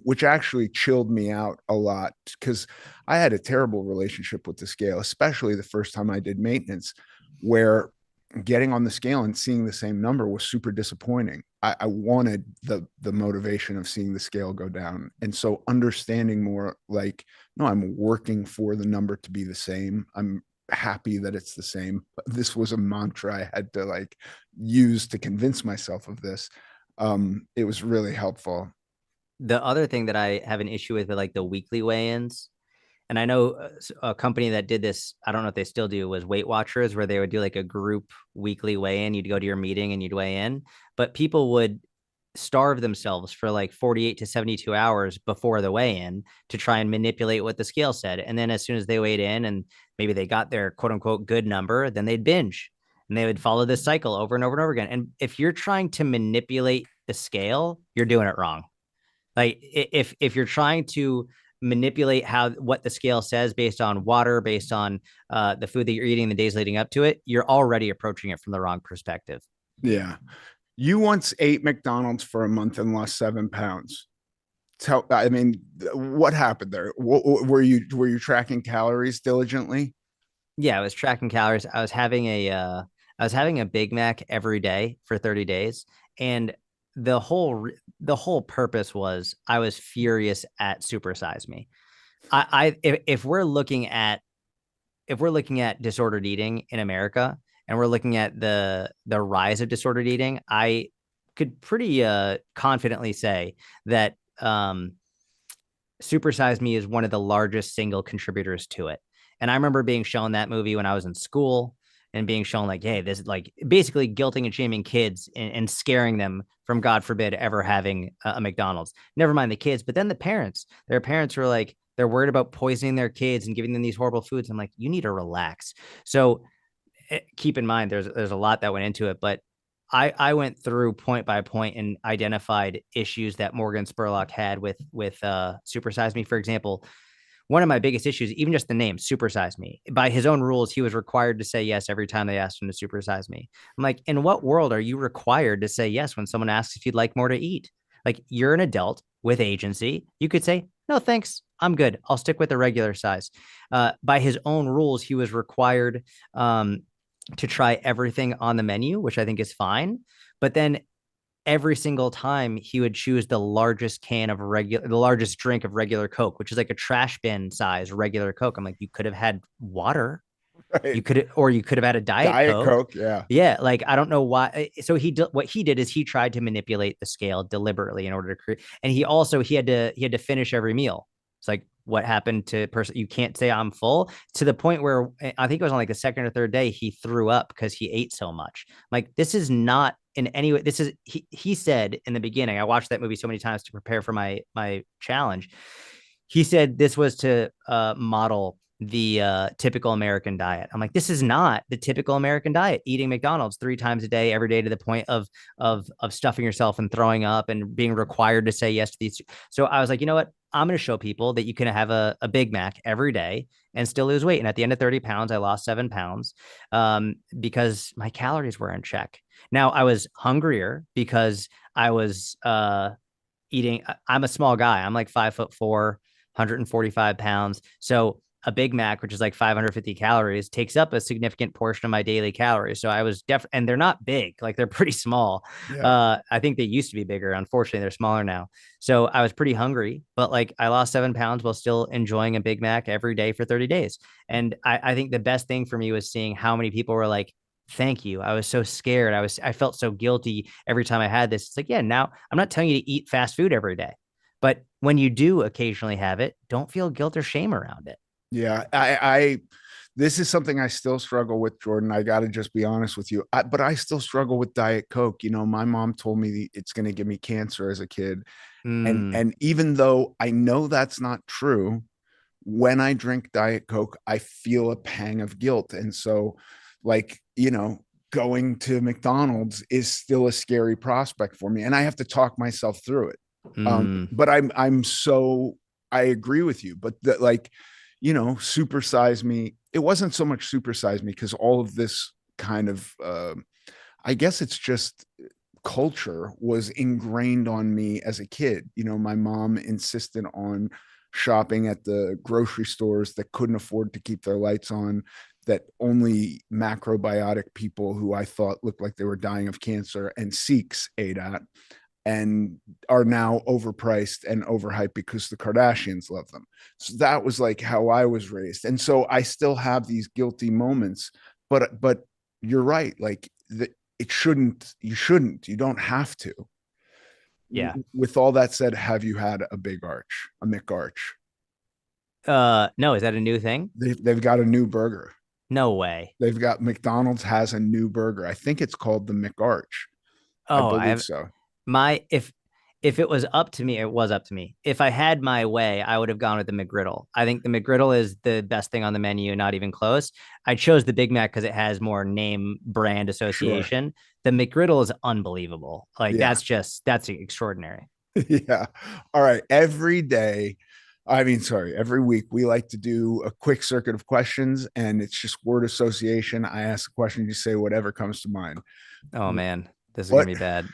which actually chilled me out a lot because I had a terrible relationship with the scale, especially the first time I did maintenance, where getting on the scale and seeing the same number was super disappointing. I wanted the motivation of seeing the scale go down. And so understanding more like, no, I'm working for the number to be the same. I'm happy that it's the same. This was a mantra I had to like use to convince myself of this. It was really helpful. The other thing that I have an issue with like the weekly weigh-ins, and I know a company that did this, I don't know if they still do, was Weight Watchers, where they would do like a group weekly weigh-in. You'd go to your meeting and you'd weigh in, but people would starve themselves for like 48 to 72 hours before the weigh-in to try and manipulate what the scale said. And then as soon as they weighed in and maybe they got their quote unquote good number, then they'd binge and they would follow this cycle over and over and over again. And if you're trying to manipulate the scale, you're doing it wrong. Like if you're trying to manipulate what the scale says based on water, based on the food that you're eating the days leading up to it, you're already approaching it from the wrong perspective. Yeah. You once ate McDonald's for a month and lost 7 pounds. I mean, what happened there? Were you tracking calories diligently? Yeah, I was tracking calories. I was having a Big Mac every day for 30 days, and the whole purpose was I was furious at Supersize Me. If we're looking at disordered eating in America and we're looking at the rise of disordered eating, I could pretty confidently say that Supersize Me is one of the largest single contributors to it. And I remember being shown that movie when I was in school and being shown like, hey, this is like basically guilting and shaming kids and scaring them from, God forbid, ever having a McDonald's. Never mind the kids, but then the parents. Their parents were like, they're worried about poisoning their kids and giving them these horrible foods. I'm like, you need to relax. So keep in mind, there's a lot that went into it, but I went through point by point and identified issues that Morgan Spurlock had with Supersize Me. For example, one of my biggest issues, even just the name Supersize Me, by his own rules, he was required to say yes every time they asked him to supersize me. I'm like, in what world are you required to say yes when someone asks if you'd like more to eat? Like, you're an adult with agency. You could say, no, thanks. I'm good. I'll stick with the regular size. By his own rules, he was required to try everything on the menu, which I think is fine. But then every single time he would choose the largest the largest drink of regular Coke, which is like a trash bin size regular Coke. I'm like, you could have had water. Right. You could have had a Diet Coke. Yeah. Yeah. Like, I don't know why. So what he did is he tried to manipulate the scale deliberately in order to create, and he had to finish every meal. It's like, what happened to person? You can't say I'm full, to the point where I think it was on like the second or third day he threw up because he ate so much. Like, this is not in any way. This is, he said in the beginning, I watched that movie so many times to prepare for my challenge. He said this was to model the typical American diet. I'm like, this is not the typical American diet, eating McDonald's 3 times a day, every day, to the point of stuffing yourself and throwing up and being required to say yes to these. So I was like, you know what? I'm going to show people that you can have a Big Mac every day and still lose weight. And at the end of 30 pounds, I lost 7 pounds because my calories were in check. Now, I was hungrier because I was eating. I'm a small guy. I'm like 5'4", 145 pounds. So a Big Mac, which is like 550 calories, takes up a significant portion of my daily calories. So I was and they're not big, like they're pretty small. Yeah. I think they used to be bigger. Unfortunately, they're smaller now. So I was pretty hungry, but like I lost 7 pounds while still enjoying a Big Mac every day for 30 days. And I think the best thing for me was seeing how many people were like, thank you. I was so scared. I felt so guilty every time I had this. It's like, yeah, now I'm not telling you to eat fast food every day, but when you do occasionally have it, don't feel guilt or shame around it. Yeah. This is something I still struggle with, Jordan. I got to just be honest with you. But I still struggle with Diet Coke. You know, my mom told me it's going to give me cancer as a kid. And even though I know that's not true, when I drink Diet Coke, I feel a pang of guilt. And so, like, you know, going to McDonald's is still a scary prospect for me. And I have to talk myself through it. But I agree with you. But that, like, you know, supersize me. It wasn't so much supersize me because all of this kind of, I guess it's just culture was ingrained on me as a kid. You know, my mom insisted on shopping at the grocery stores that couldn't afford to keep their lights on, that only macrobiotic people who I thought looked like they were dying of cancer and Sikhs ate at, and are now overpriced and overhyped because the Kardashians love them. So that was like how I was raised. And so I still have these guilty moments, but you're right. Like you don't have to. Yeah. With all that said, have you had a McArch? No, is that a new thing? They've got a new burger. No way. They've got McDonald's has a new burger. I think it's called the McArch. Oh, I believe so. If it was up to me, it was up to me. If I had my way, I would have gone with the McGriddle. I think the McGriddle is the best thing on the menu, not even close. I chose the Big Mac because it has more name brand association. Sure. The McGriddle is unbelievable. Like that's extraordinary. Yeah. All right. Every week we like to do a quick circuit of questions, and it's just word association. I ask a question, you say whatever comes to mind. Oh man. This is going to be bad.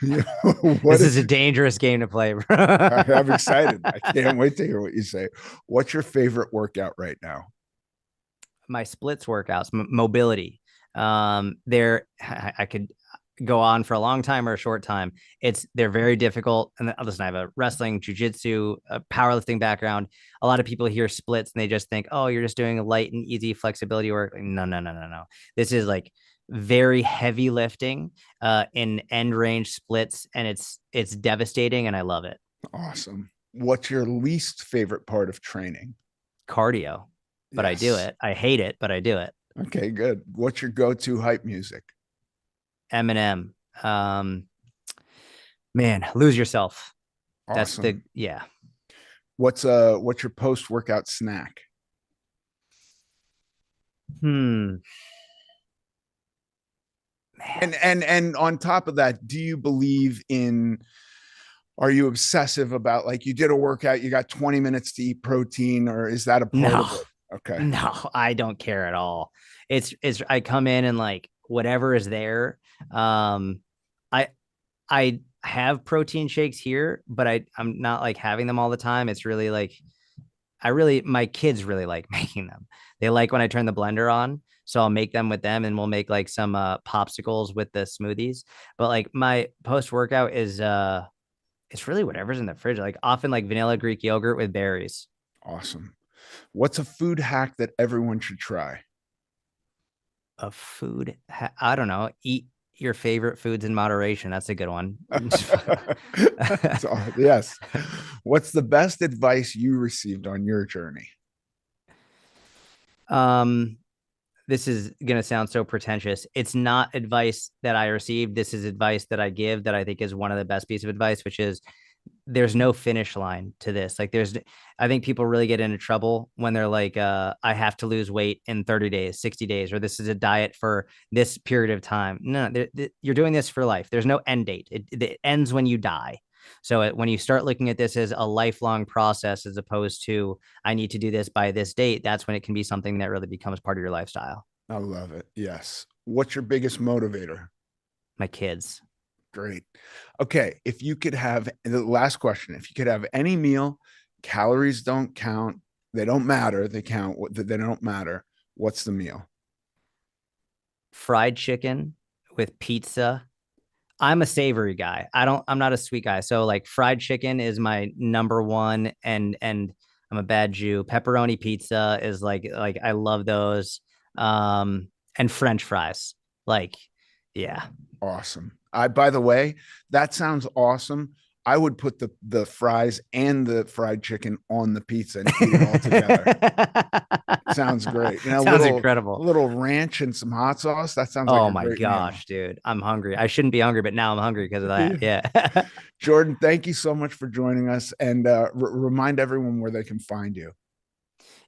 This is a dangerous game to play, bro. I'm excited. I can't wait to hear what you say. What's your favorite workout right now? My splits workouts, mobility. I could go on for a long time or a short time. They're very difficult. And listen, I have a wrestling, jiu-jitsu, a powerlifting background. A lot of people hear splits and they just think, oh, you're just doing a light and easy flexibility work. Like, no. This is like very heavy lifting in end range splits, and it's devastating, and I love it. Awesome. What's your least favorite part of training? Cardio, but I do it. I hate it, but I do it. Okay, good. What's your go-to hype music? Eminem. Man, Lose Yourself. Awesome. That's What's your post-workout snack? Man. And on top of that, do you believe are you obsessive about, like, you did a workout, you got 20 minutes to eat protein, or is that a part of it? Okay. No, I don't care at all. I come in and like whatever is there. I have protein shakes here, but I'm not like having them all the time. It's really like my kids really like making them. They like when I turn the blender on. So I'll make them with them, and we'll make like some popsicles with the smoothies. But like my post-workout is it's really whatever's in the fridge. Like often like vanilla Greek yogurt with berries. Awesome. What's a food hack that everyone should try? I don't know. Eat your favorite foods in moderation. That's a good one. Yes. What's the best advice you received on your journey? This is going to sound so pretentious. It's not advice that I received. This is advice that I give that I think is one of the best pieces of advice, which is there's no finish line to this. Like I think people really get into trouble when they're like, I have to lose weight in 30 days, 60 days, or this is a diet for this period of time. No, you're doing this for life. There's no end date. It ends when you die. So when you start looking at this as a lifelong process, as opposed to I need to do this by this date, that's when it can be something that really becomes part of your lifestyle. I love it. Yes. What's your biggest motivator? My kids. Great. Okay. The last question, if you could have any meal, calories don't count, They don't matter. They count. They don't matter. What's the meal? Fried chicken with pizza. I'm a savory guy. I'm not a sweet guy. So like fried chicken is my number one, and I'm a bad Jew. Pepperoni pizza is like I love those. And French fries. Like, yeah. Awesome. By the way, that sounds awesome. I would put the fries and the fried chicken on the pizza and eat it all together. Sounds great. Sounds incredible. A little ranch and some hot sauce. That sounds like Oh a my great gosh, dude. I'm hungry. I shouldn't be hungry, but now I'm hungry because of that. Yeah. Yeah. Jordan, thank you so much for joining us, and remind everyone where they can find you.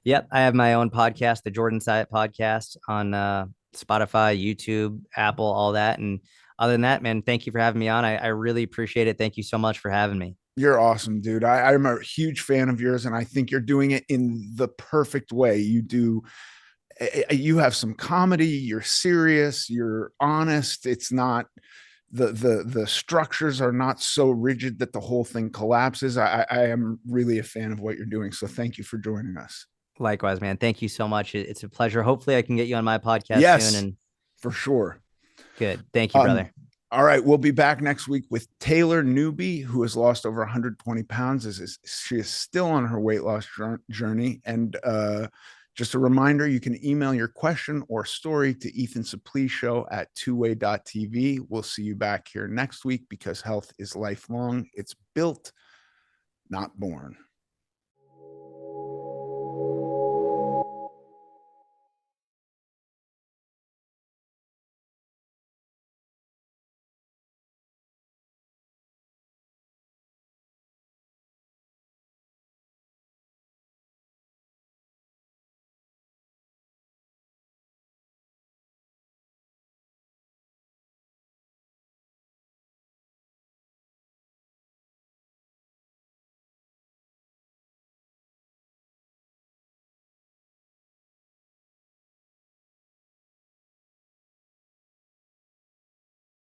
Yep. I have my own podcast, the Jordan Syatt podcast, on Spotify, YouTube, Apple, all that. And other than that, man, thank you for having me on. I really appreciate it. Thank you so much for having me. You're awesome, dude. I'm a huge fan of yours, and I think you're doing it in the perfect way. You have some comedy, you're serious, you're honest. It's not the structures are not so rigid that the whole thing collapses. I am really a fan of what you're doing. So thank you for joining us. Likewise, man. Thank you so much. It's a pleasure. Hopefully I can get you on my podcast Yes, soon. And for sure. Good. Thank you, brother. All right. We'll be back next week with Taylor Newby, who has lost over 120 pounds. She is still on her weight loss journey. And just a reminder, you can email your question or story to Ethan Suplee show at twoway.tv. We'll see you back here next week, because health is lifelong. It's built, not born.